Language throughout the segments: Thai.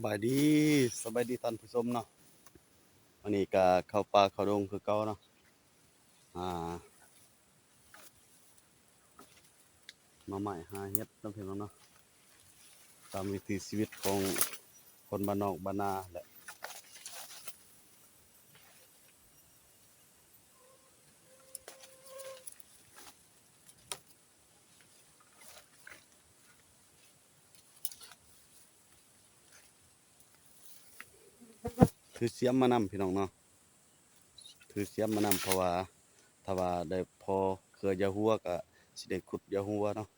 บายดีสบายดีท่านผู้ชมเนาะวันนี้ก็เข้าป่าเข้าดงคือเก่าเนาะอ่ามาใหม่หาเฮ็ดน้ำเพิ่นเนาะตามวิถีชีวิตของคนบ้านนอกบ้านนาแหละถือเสียมมานำพี่น้องเนาะถือเสียมมานำเพราะว่าถ้าว่าได้พอเครือยาหัวก็สิได้ขุดยาหัวเนาะ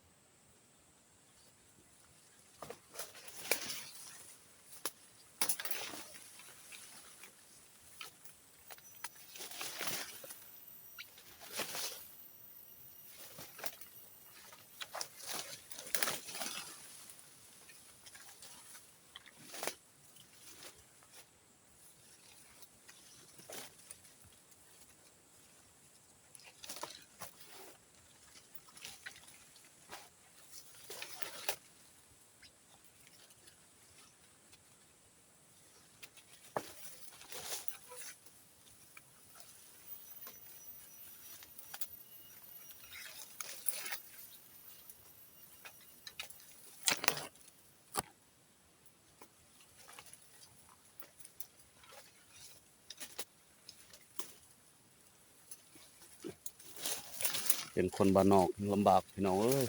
เป็นคนบ้านนอกลำบากพี่น้องเอ้ย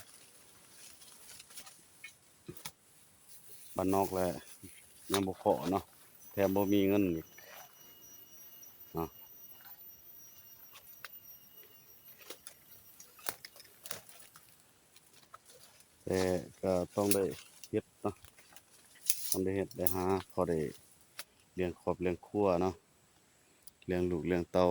บ้านนอกแหละยังบ่พอเนาะแถมบ่มีเงินอีกเนาะ แต่ก็ต้องได้เฮ็ดเนาะต้องได้เฮ็ดได้หาพอได้เลี้ยงครอบเลี้ยงครัวเนาะเลี้ยงลูกเลี้ยงเต้า